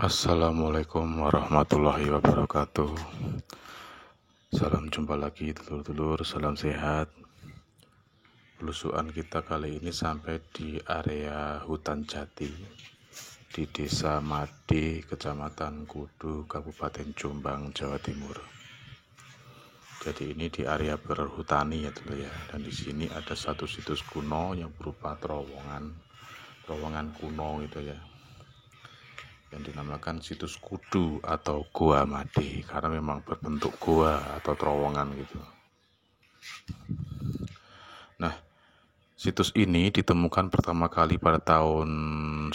Assalamualaikum warahmatullahi wabarakatuh. Salam jumpa lagi dulur-dulur, salam sehat. Belusuan kita kali ini sampai di area hutan jati di Desa Made, Kecamatan Kudu, Kabupaten Jombang, Jawa Timur. Jadi ini di area berhutani ya dulu ya. Dan di sini ada satu situs kuno yang berupa terowongan kuno gitu ya, yang dinamakan situs Kudu atau Goa Made karena memang berbentuk goa atau terowongan gitu. Nah, situs ini ditemukan pertama kali pada tahun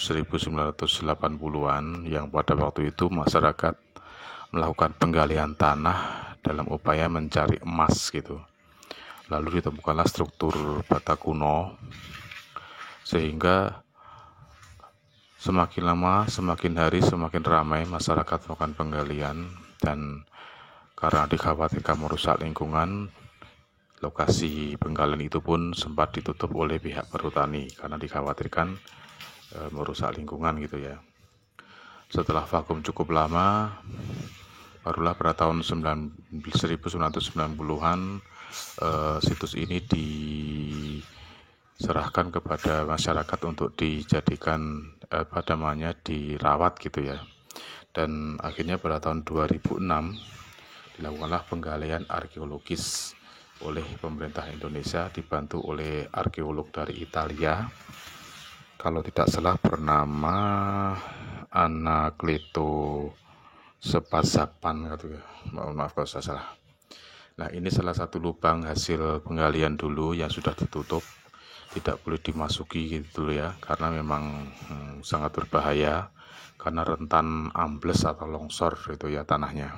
1980-an yang pada waktu itu masyarakat melakukan penggalian tanah dalam upaya mencari emas gitu. Lalu ditemukanlah struktur bata kuno sehingga semakin lama, semakin hari, semakin ramai masyarakat melakukan penggalian, dan karena dikhawatirkan merusak lingkungan, lokasi penggalian itu pun sempat ditutup oleh pihak perhutani karena dikhawatirkan merusak lingkungan gitu ya. Setelah vakum cukup lama, barulah pada tahun 1990-an situs ini diserahkan kepada masyarakat untuk dijadikan dirawat gitu ya. Dan akhirnya pada tahun 2006 dilakukanlah penggalian arkeologis oleh pemerintah Indonesia dibantu oleh arkeolog dari Italia, kalau tidak salah bernama Anacleto Sepazapan gitu ya. Maaf kalau saya salah. Nah, ini salah satu lubang hasil penggalian dulu yang sudah ditutup, tidak boleh dimasuki gitu ya, karena memang sangat berbahaya karena rentan ambles atau longsor gitu ya tanahnya.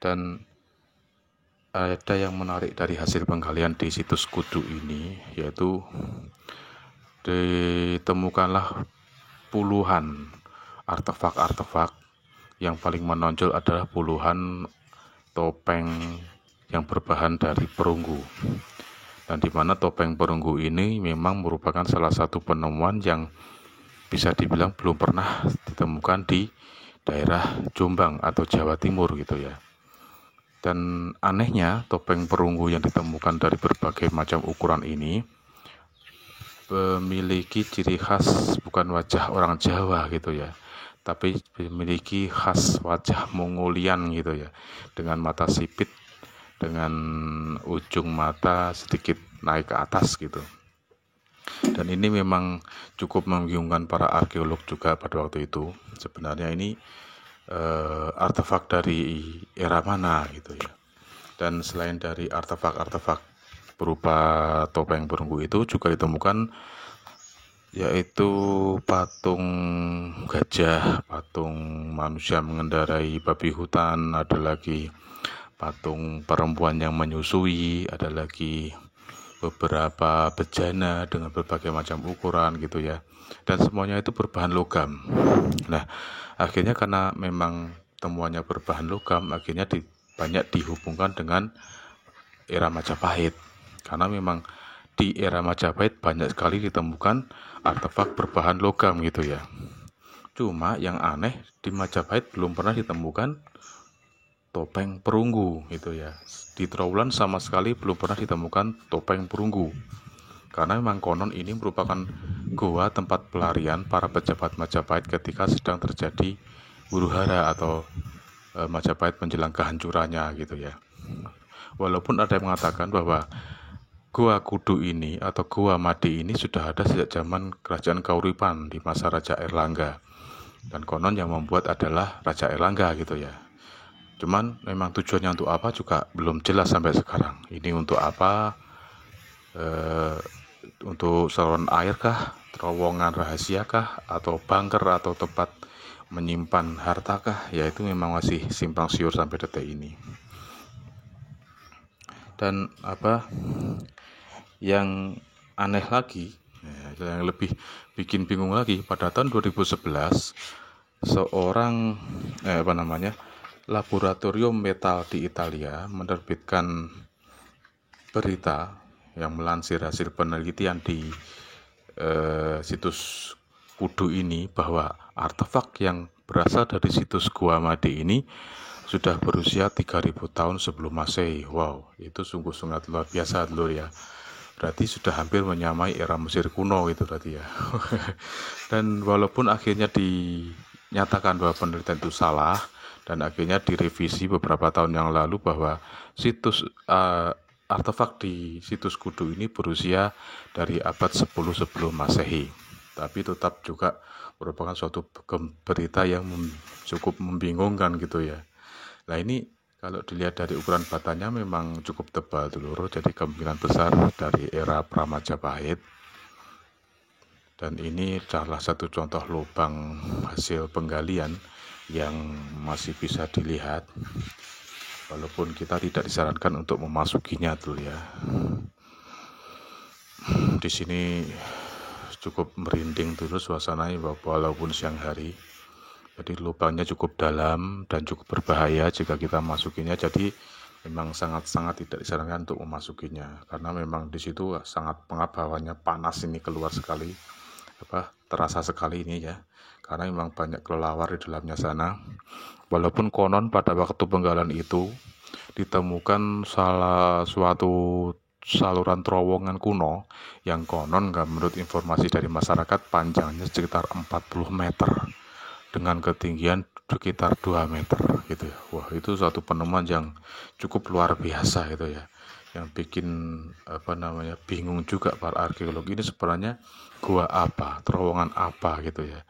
Dan ada yang menarik dari hasil penggalian di situs Kudu ini, yaitu ditemukanlah puluhan artefak-artefak. Yang paling menonjol adalah puluhan topeng yang berbahan dari perunggu. Dan di mana topeng perunggu ini memang merupakan salah satu penemuan yang bisa dibilang belum pernah ditemukan di daerah Jombang atau Jawa Timur gitu ya. Dan anehnya topeng perunggu yang ditemukan dari berbagai macam ukuran ini memiliki ciri khas bukan wajah orang Jawa gitu ya, tapi memiliki khas wajah Mongolian gitu ya, dengan mata sipit, dengan ujung mata sedikit naik ke atas gitu. Dan ini memang cukup membingungkan para arkeolog juga pada waktu itu. Sebenarnya ini artefak dari era mana gitu ya. Dan selain dari artefak-artefak berupa topeng perunggu itu juga ditemukan yaitu patung gajah, patung manusia mengendarai babi hutan, ada lagi patung perempuan yang menyusui, ada lagi beberapa bejana dengan berbagai macam ukuran gitu ya, dan semuanya itu berbahan logam. Nah, akhirnya karena memang temuannya berbahan logam, akhirnya banyak dihubungkan dengan era Majapahit, karena memang di era Majapahit banyak sekali ditemukan artefak berbahan logam gitu ya. Cuma yang aneh, di Majapahit belum pernah ditemukan topeng perunggu gitu ya. Di Trowulan sama sekali belum pernah ditemukan topeng perunggu, karena memang konon ini merupakan goa tempat pelarian para pejabat Majapahit ketika sedang terjadi huru-hara atau Majapahit menjelang kehancurannya gitu ya. Walaupun ada yang mengatakan bahwa Goa Kudu ini atau Goa Made ini sudah ada sejak zaman Kerajaan Kauripan di masa Raja Airlangga, dan konon yang membuat adalah Raja Airlangga gitu ya. Cuman memang tujuannya untuk apa juga belum jelas sampai sekarang. Ini untuk apa? Untuk saluran air kah, terowongan rahasia kah, atau bunker atau tempat menyimpan harta kah? Ya itu memang masih simpang siur sampai detik ini. Dan yang aneh lagi, yang lebih bikin bingung lagi, pada tahun 2011 seorang laboratorium metal di Italia menerbitkan berita yang melansir hasil penelitian di situs Kudu ini bahwa artefak yang berasal dari situs Gua Made ini sudah berusia 3000 tahun sebelum Masehi. Wow, itu sungguh sangat luar biasa dulur ya. Berarti sudah hampir menyamai era Mesir kuno itu berarti ya. Dan walaupun akhirnya dinyatakan bahwa penelitian itu salah dan akhirnya direvisi beberapa tahun yang lalu bahwa situs artefak di situs Kudu ini berusia dari abad 10 sebelum Masehi. Tapi tetap juga merupakan suatu berita yang cukup membingungkan gitu ya. Nah ini kalau dilihat dari ukuran batanya memang cukup tebal dulur, jadi kemungkinan besar dari era Pramajapahit. Dan ini salah satu contoh lubang hasil penggalian yang masih bisa dilihat, walaupun kita tidak disarankan untuk memasukinya dulu ya. Di sini cukup merinding dulu suasananya walaupun siang hari. Jadi lubangnya cukup dalam dan cukup berbahaya jika kita masukinya. Jadi memang sangat-sangat tidak disarankan untuk memasukinya karena memang di situ sangat pengap, hawanya panas ini keluar sekali. Terasa sekali ini ya. Karena memang banyak kelelawar di dalamnya sana. Walaupun konon pada waktu penggalian itu ditemukan suatu saluran terowongan kuno yang konon menurut informasi dari masyarakat panjangnya sekitar 40 meter dengan ketinggian sekitar 2 meter gitu ya. Wah, itu suatu penemuan yang cukup luar biasa gitu ya. Yang bikin bingung juga para arkeolog, ini sebenarnya gua apa, terowongan apa gitu ya.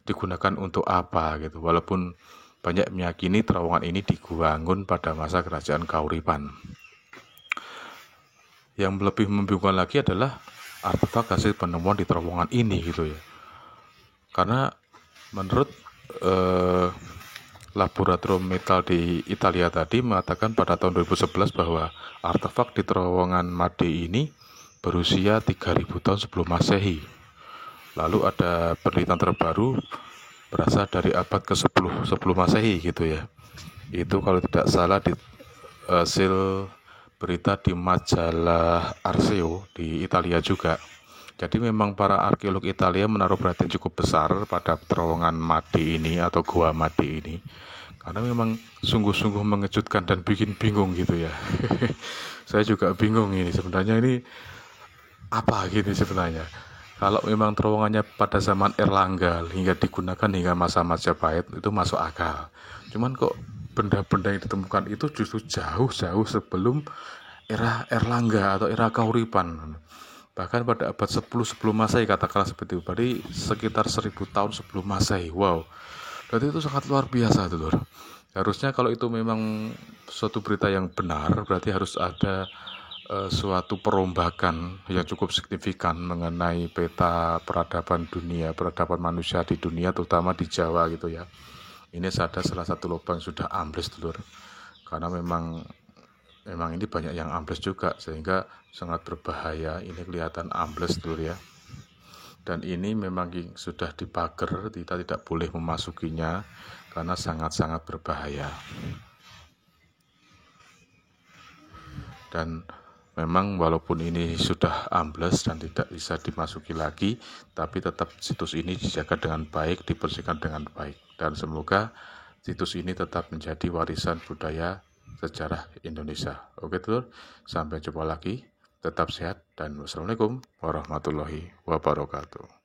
Digunakan untuk apa gitu. Walaupun banyak meyakini terowongan ini dibangun pada masa kerajaan Kauripan. Yang lebih membingungkan lagi adalah artefak hasil penemuan di terowongan ini gitu ya. Karena menurut laboratorium metal di Italia tadi mengatakan pada tahun 2011 bahwa artefak di terowongan Made ini berusia 3000 tahun sebelum Masehi. Lalu ada penelitian terbaru berasal dari abad ke-10 sebelum Masehi gitu ya. Itu kalau tidak salah di hasil berita di majalah Arseo di Italia juga. Jadi memang para arkeolog Italia menaruh perhatian cukup besar pada terowongan Made ini atau Gua Made ini karena memang sungguh-sungguh mengejutkan dan bikin bingung gitu ya. Saya juga bingung ini sebenarnya ini apa gini sebenarnya. Kalau memang terowongannya pada zaman Erlangga hingga digunakan hingga masa Majapahit itu masuk akal. Cuman kok benda-benda yang ditemukan itu justru jauh-jauh sebelum era Erlangga atau era Kauripan. Bahkan pada abad 10 sebelum Masehi katakanlah seperti itu. Berarti sekitar 1000 tahun sebelum Masehi. Wow. Berarti itu sangat luar biasa dulur. Harusnya kalau itu memang suatu berita yang benar, berarti harus ada suatu perombakan yang cukup signifikan mengenai peta peradaban dunia, peradaban manusia di dunia, terutama di Jawa gitu ya. Ini ada salah satu lubang sudah ambles dulur. Karena memang ini banyak yang ambles juga sehingga sangat berbahaya. Ini kelihatan ambles dulu ya. Dan ini memang sudah dipagar, kita tidak boleh memasukinya karena sangat-sangat berbahaya. Dan memang walaupun ini sudah ambles dan tidak bisa dimasuki lagi, tapi tetap situs ini dijaga dengan baik, dibersihkan dengan baik. Dan semoga situs ini tetap menjadi warisan budaya sejarah Indonesia. Oke dulur, sampai jumpa lagi. Tetap sehat dan wassalamualaikum warahmatullahi wabarakatuh.